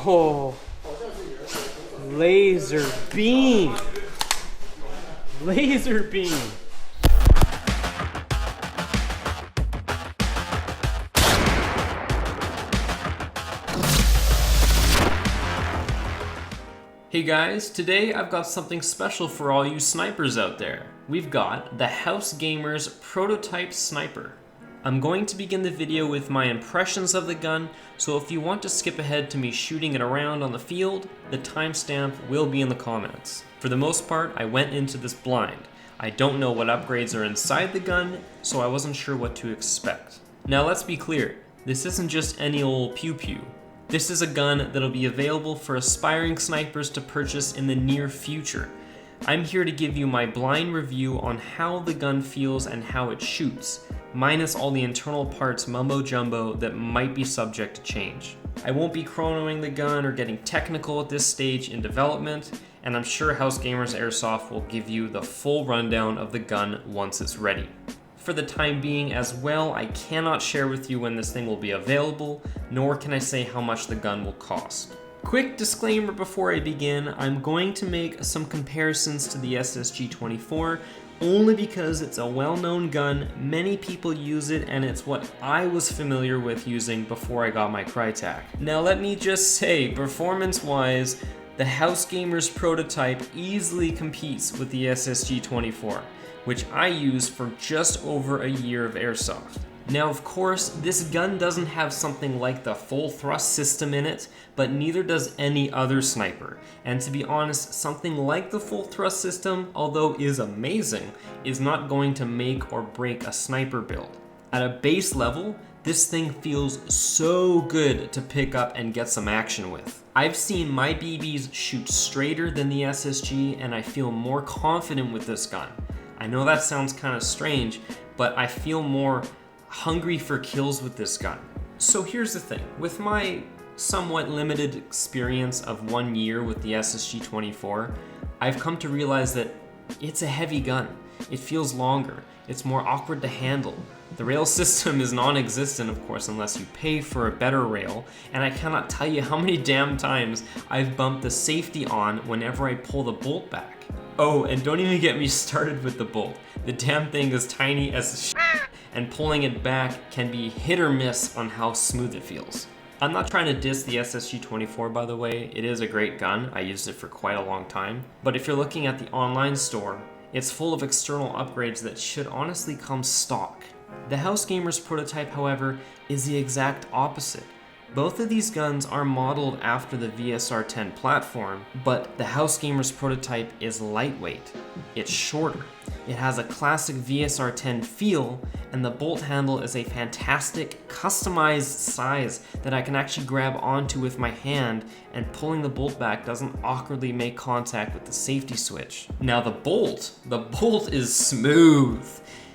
Oh, laser beam. Laser beam. Hey guys, today I've got something special for all you snipers out there. We've got the House Gamers Prototype Sniper. I'm going to begin the video with my impressions of the gun, so if you want to skip ahead to me shooting it around on the field, the timestamp will be in the comments. For the most part, I went into this blind. I don't know what upgrades are inside the gun, so I wasn't sure what to expect. Now let's be clear, this isn't just any old pew-pew. This is a gun that'll be available for aspiring snipers to purchase in the near future. I'm here to give you my blind review on how the gun feels and how it shoots, minus all the internal parts mumbo jumbo that might be subject to change. I won't be chronoing the gun or getting technical at this stage in development, and I'm sure House Gamers Airsoft will give you the full rundown of the gun once it's ready. For the time being as well, I cannot share with you when this thing will be available, nor can I say how much the gun will cost. Quick disclaimer before I begin, I'm going to make some comparisons to the SSG-24 only because it's a well-known gun, many people use it, and it's what I was familiar with using before I got my Crytek. Now let me just say, performance-wise, the House Gamers Prototype easily competes with the SSG-24, which I used for just over a year of airsoft. Now of course, this gun doesn't have something like the full thrust system in it, but neither does any other sniper. And to be honest, something like the full thrust system, although is amazing, is not going to make or break a sniper build. At a base level, this thing feels so good to pick up and get some action with. I've seen my BBs shoot straighter than the SSG, and I feel more confident with this gun. I know that sounds kind of strange, but I feel more hungry for kills with this gun. So here's the thing, with my somewhat limited experience of 1 year with the SSG-24, I've come to realize that it's a heavy gun. It feels longer, it's more awkward to handle. The rail system is non-existent, of course, unless you pay for a better rail, and I cannot tell you how many damn times I've bumped the safety on whenever I pull the bolt back. Oh, and don't even get me started with the bolt. The damn thing is tiny as and pulling it back can be hit or miss on how smooth it feels. I'm not trying to diss the SSG-24, by the way. It is a great gun. I used it for quite a long time. But if you're looking at the online store, it's full of external upgrades that should honestly come stock. The House Gamers Prototype, however, is the exact opposite. Both of these guns are modeled after the VSR-10 platform, but the House Gamers Prototype is lightweight. It's shorter. It has a classic VSR-10 feel, and the bolt handle is a fantastic, customized size that I can actually grab onto with my hand, and pulling the bolt back doesn't awkwardly make contact with the safety switch. Now the bolt is smooth.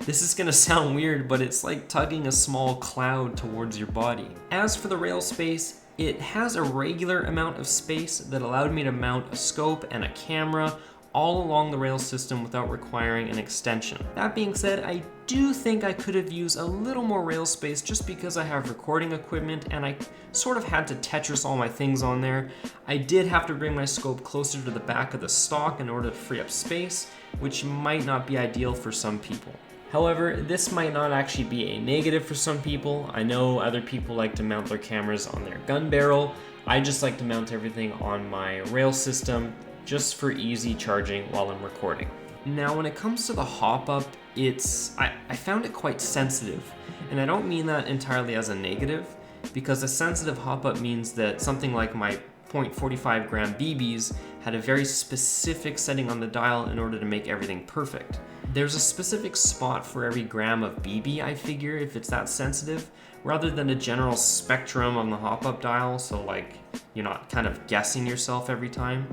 This is gonna sound weird, but it's like tugging a small cloud towards your body. As for the rail space, it has a regular amount of space that allowed me to mount a scope and a camera all along the rail system without requiring an extension. That being said, I do think I could have used a little more rail space just because I have recording equipment and I sort of had to Tetris all my things on there. I did have to bring my scope closer to the back of the stock in order to free up space, which might not be ideal for some people. However, this might not actually be a negative for some people. I know other people like to mount their cameras on their gun barrel. I just like to mount everything on my rail system just for easy charging while I'm recording. Now when it comes to the hop-up, I found it quite sensitive. And I don't mean that entirely as a negative, because a sensitive hop-up means that something like my .45 gram BBs had a very specific setting on the dial in order to make everything perfect. There's a specific spot for every gram of BB, I figure, if it's that sensitive, rather than a general spectrum on the hop-up dial, so like you're not kind of guessing yourself every time.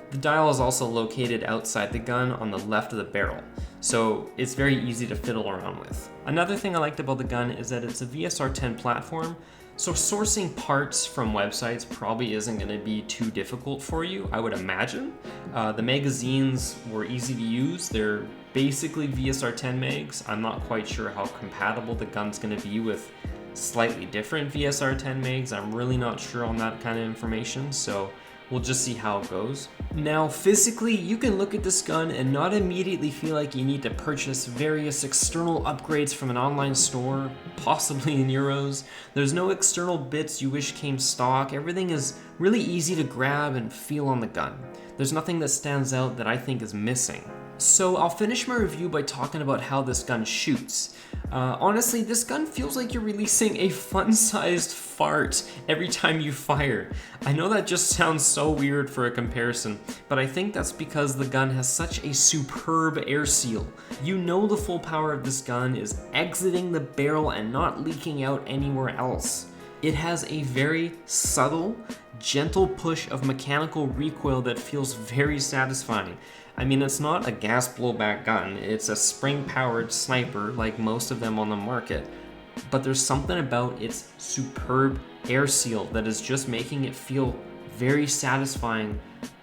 The dial is also located outside the gun on the left of the barrel, so it's very easy to fiddle around with. Another thing I liked about the gun is that it's a VSR-10 platform, so sourcing parts from websites probably isn't going to be too difficult for you, I would imagine. The magazines were easy to use. They're basically VSR-10 mags. I'm not quite sure how compatible the gun's going to be with slightly different VSR 10 mags. I'm really not sure on that kind of information, so we'll just see how it goes. Now, physically, you can look at this gun and not immediately feel like you need to purchase various external upgrades from an online store, possibly in euros. There's no external bits you wish came stock. Everything is really easy to grab and feel on the gun. There's nothing that stands out that I think is missing. So I'll finish my review by talking about how this gun shoots. Honestly, this gun feels like you're releasing a fun-sized fart every time you fire. I know that just sounds so weird for a comparison, but I think that's because the gun has such a superb air seal. You know the full power of this gun is exiting the barrel and not leaking out anywhere else. It has a very subtle, gentle push of mechanical recoil that feels very satisfying. I mean, it's not a gas blowback gun, it's a spring-powered sniper like most of them on the market, but there's something about its superb air seal that is just making it feel very satisfying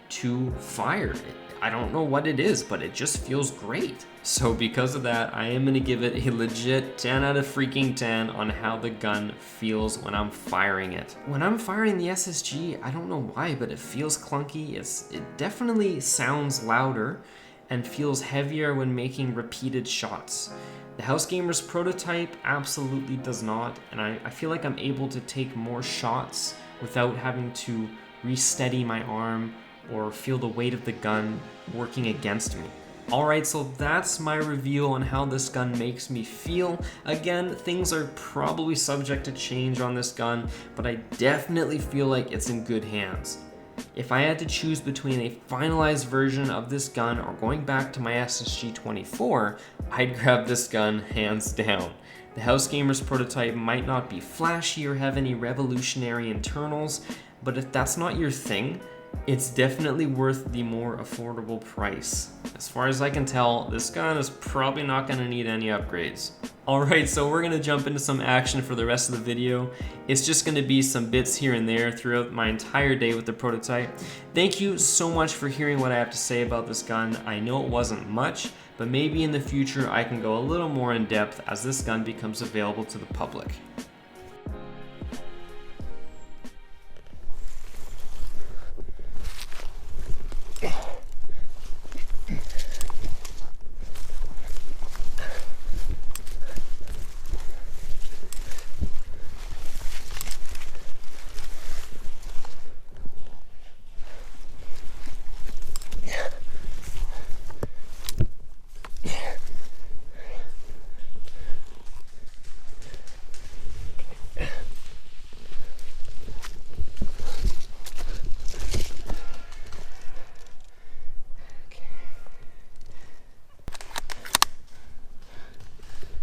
to fire. I don't know what it is, but it just feels great. So because of that, I am gonna give it a legit 10 out of freaking 10 on how the gun feels when I'm firing it. When I'm firing the SSG, I don't know why, but it feels clunky. It definitely sounds louder and feels heavier when making repeated shots. The House Gamer's prototype absolutely does not, and I feel like I'm able to take more shots without having to re-steady my arm or feel the weight of the gun working against me. Alright, so that's my review on how this gun makes me feel. Again, things are probably subject to change on this gun, but I definitely feel like it's in good hands. If I had to choose between a finalized version of this gun or going back to my SSG-24, I'd grab this gun hands down. The House Gamer's prototype might not be flashy or have any revolutionary internals, but if that's not your thing, it's definitely worth the more affordable price. As far as I can tell, this gun is probably not going to need any upgrades. Alright, so we're going to jump into some action for the rest of the video. It's just going to be some bits here and there throughout my entire day with the prototype. Thank you so much for hearing what I have to say about this gun. I know it wasn't much, but maybe in the future I can go a little more in depth as this gun becomes available to the public.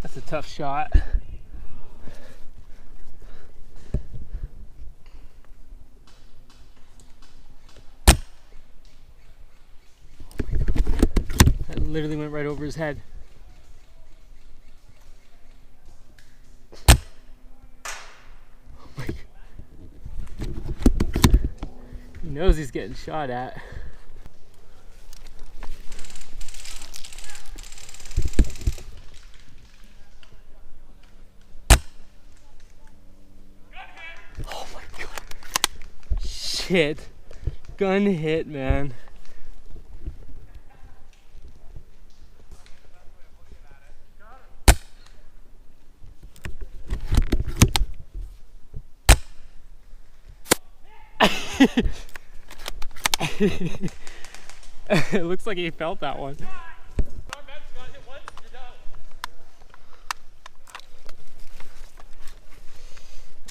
That's a tough shot. That literally went right over his head. Oh my God. He knows he's getting shot at. Oh my God. Shit. Gun hit, man. It looks like he felt that one.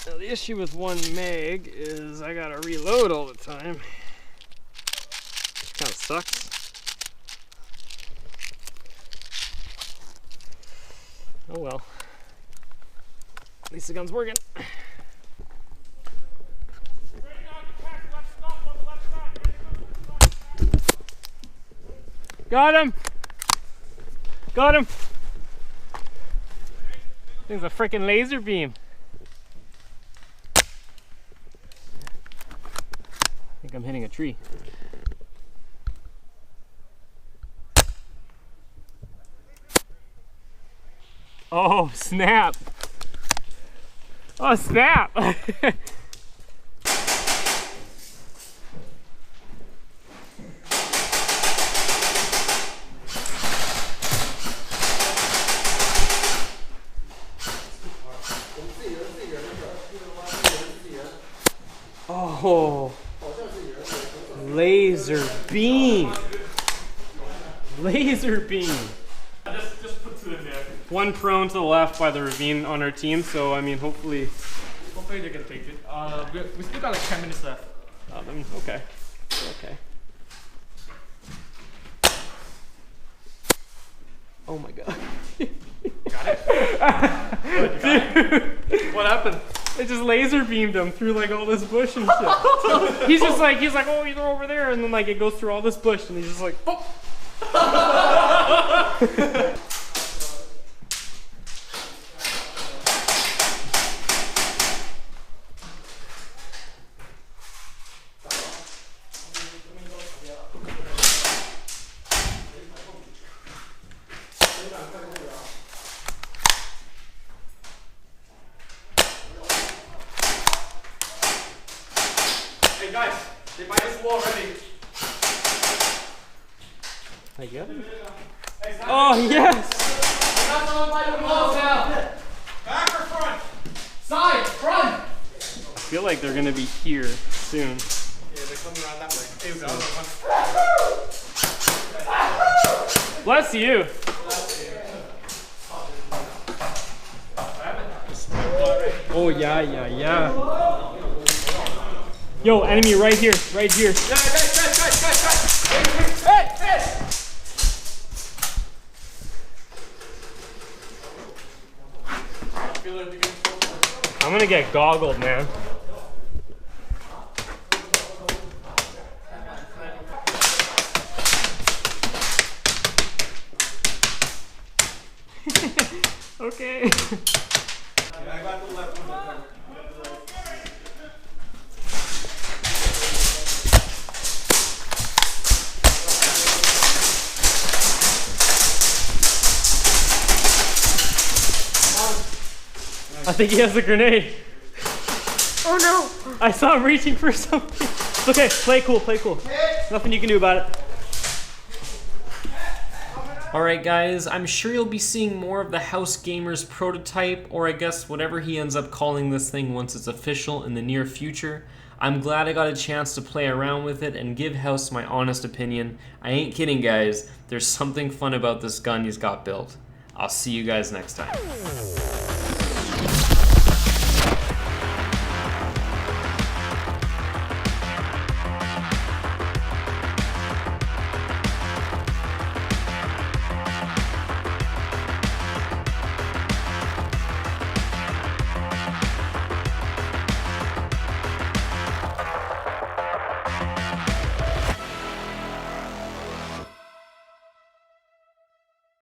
Now the issue with one mag is I gotta reload all the time. Which kind of sucks. Oh well. At least the gun's working. Got him! Got him! Thing's a freaking laser beam. I think I'm hitting a tree. Oh, snap! Oh, snap! Oh, laser beam. Laser beam. Just put two in there. One prone to the left by the ravine on our team, so I mean, hopefully they can take it. We still got like 10 minutes left. Okay. Okay. Oh my god. Got it? Dude. What happened? It just laser beamed him through like all this bush and shit. He's like, oh, you're over there, and then like it goes through all this bush, and he's just like, oh. Hey guys, they buy this wall already. I get it. Oh yes! Got someone by the walls now. Back or front? Side, front. I feel like they're gonna be here soon. Yeah, they're coming around that way. Hey, we got one. Bless you. Oh yeah, yeah, yeah. Yo, enemy right here, right here. Guys. Hey! I'm gonna get goggled, man. Okay. I got the left one. I think he has a grenade. Oh no! I saw him reaching for something. It's okay, play cool, play cool. Nothing you can do about it. Alright guys, I'm sure you'll be seeing more of the House Gamers prototype, or I guess whatever he ends up calling this thing once it's official in the near future. I'm glad I got a chance to play around with it and give House my honest opinion. I ain't kidding guys, there's something fun about this gun he's got built. I'll see you guys next time.